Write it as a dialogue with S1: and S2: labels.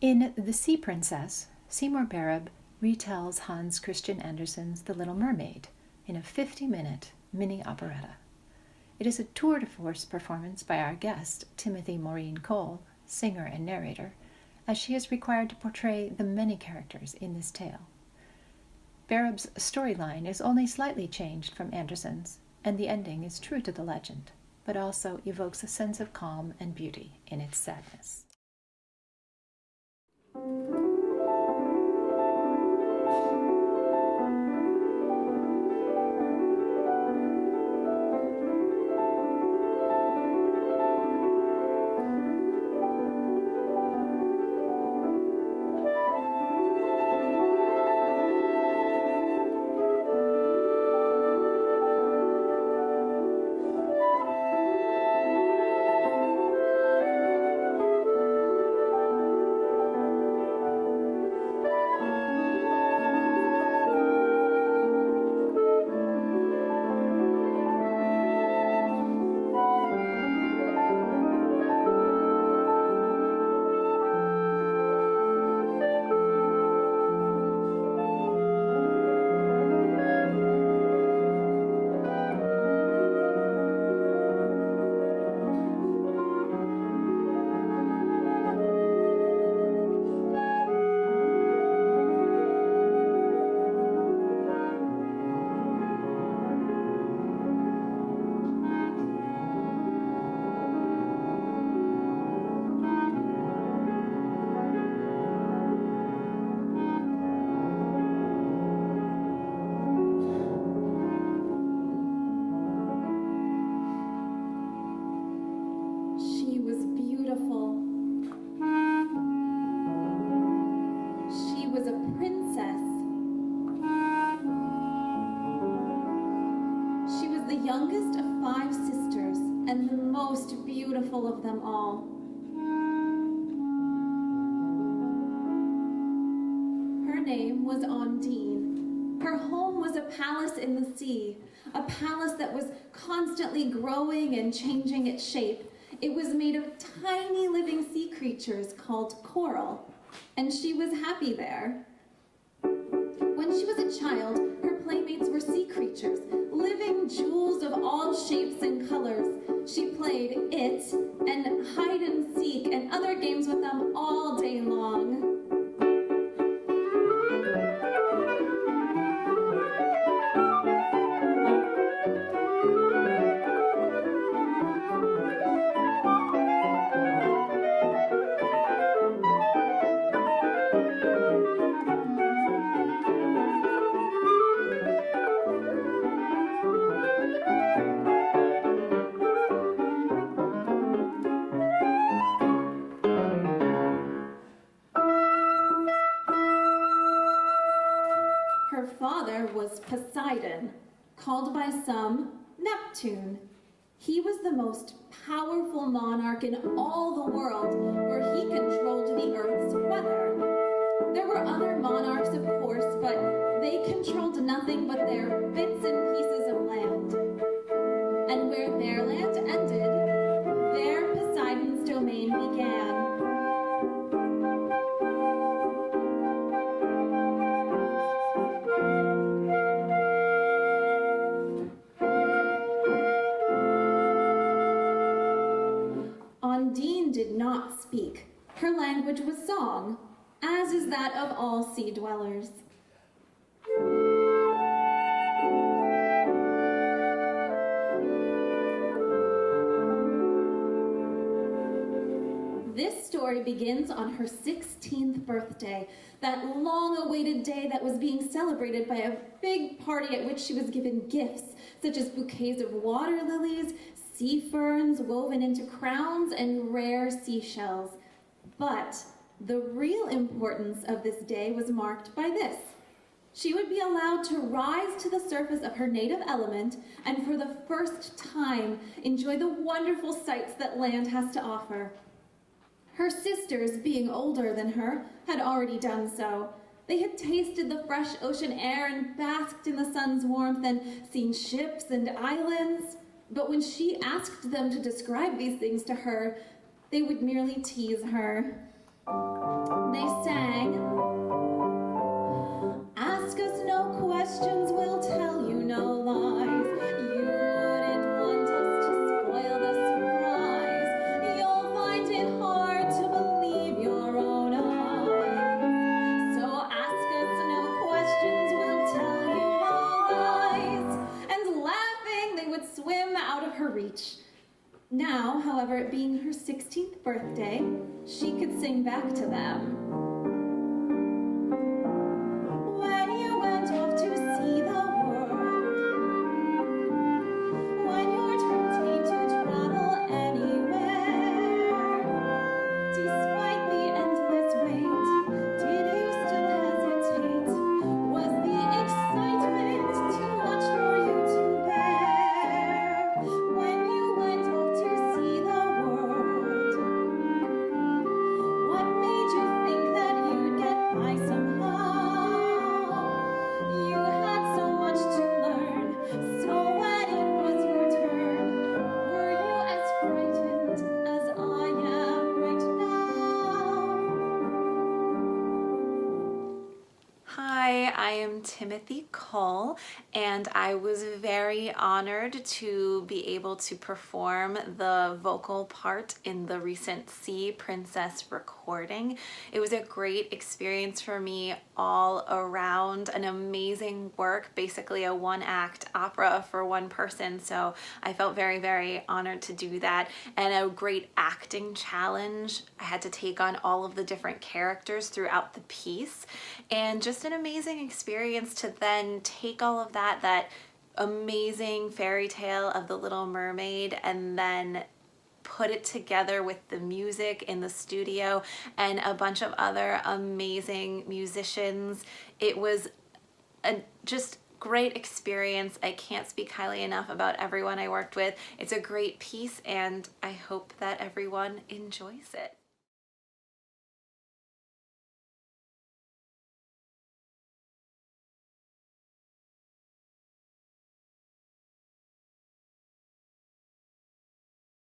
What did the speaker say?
S1: In The Sea Princess, Seymour Barab retells Hans Christian Andersen's The Little Mermaid in a 50-minute mini operetta. It is a tour de force performance by our guest, Timothy Maureen Cole, singer and narrator, as she is required to portray the many characters in this tale. Barab's storyline is only slightly changed from Andersen's, and the ending is true to the legend, but also evokes a sense of calm and beauty in its sadness.
S2: Youngest of 5 sisters, and the most beautiful of them all. Her name was Ondine. Her home was a palace in the sea, a palace that was constantly growing and changing its shape. It was made of tiny living sea creatures called coral, and she was happy there. When she was a child, her playmates were sea creatures, living jewels of all shapes and colors. She played it and hide and seek and other games with them all day long. Her father was Poseidon, called by some Neptune. He was the most powerful monarch in all the world, for he controlled the earth's weather. There were other monarchs, of course, but they controlled nothing but their bits and pieces of land. And where their land ended, there Poseidon's domain began. Ondine did not speak. Her language was song, as is that of all sea dwellers. This story begins on her 16th birthday, that long-awaited day that was being celebrated by a big party at which she was given gifts, such as bouquets of water lilies, sea ferns woven into crowns, and rare seashells. But the real importance of this day was marked by this. She would be allowed to rise to the surface of her native element and for the first time enjoy the wonderful sights that land has to offer. Her sisters, being older than her, had already done so. They had tasted the fresh ocean air and basked in the sun's warmth and seen ships and islands. But when she asked them to describe these things to her, they would merely tease her. They sang, "Ask us no questions, we'll tell you no lies. You wouldn't want us to spoil the surprise. You'll find it hard to believe your own eyes. So ask us no questions, we'll tell you no lies." And laughing, they would swim out of her reach. Now, however, it being her 16th birthday, she could sing back to them. "When you went off to see the world, when your turn came to travel anywhere, despite the endless wait, did you still hesitate? Was the excitement too much for you to bear? When you went off to see the world, what made you think that you'd get by somehow? You had so much to learn, so when it was your turn, were you as frightened as I am right now?"
S3: Hi, I am Timothy Cole, and I was very honored to be able to perform the vocal part in the recent Sea Princess recording. It was a great experience for me all around, an amazing work, basically a one-act opera for one person, so I felt very, very honored to do that, and a great acting challenge. I had to take on all of the different characters throughout the piece, and just an amazing experience to then take all of that amazing fairy tale of the Little Mermaid and then put it together with the music in the studio and a bunch of other amazing musicians. It was a just great experience. I can't speak highly enough about everyone I worked with. It's a great piece, and I hope that everyone enjoys it.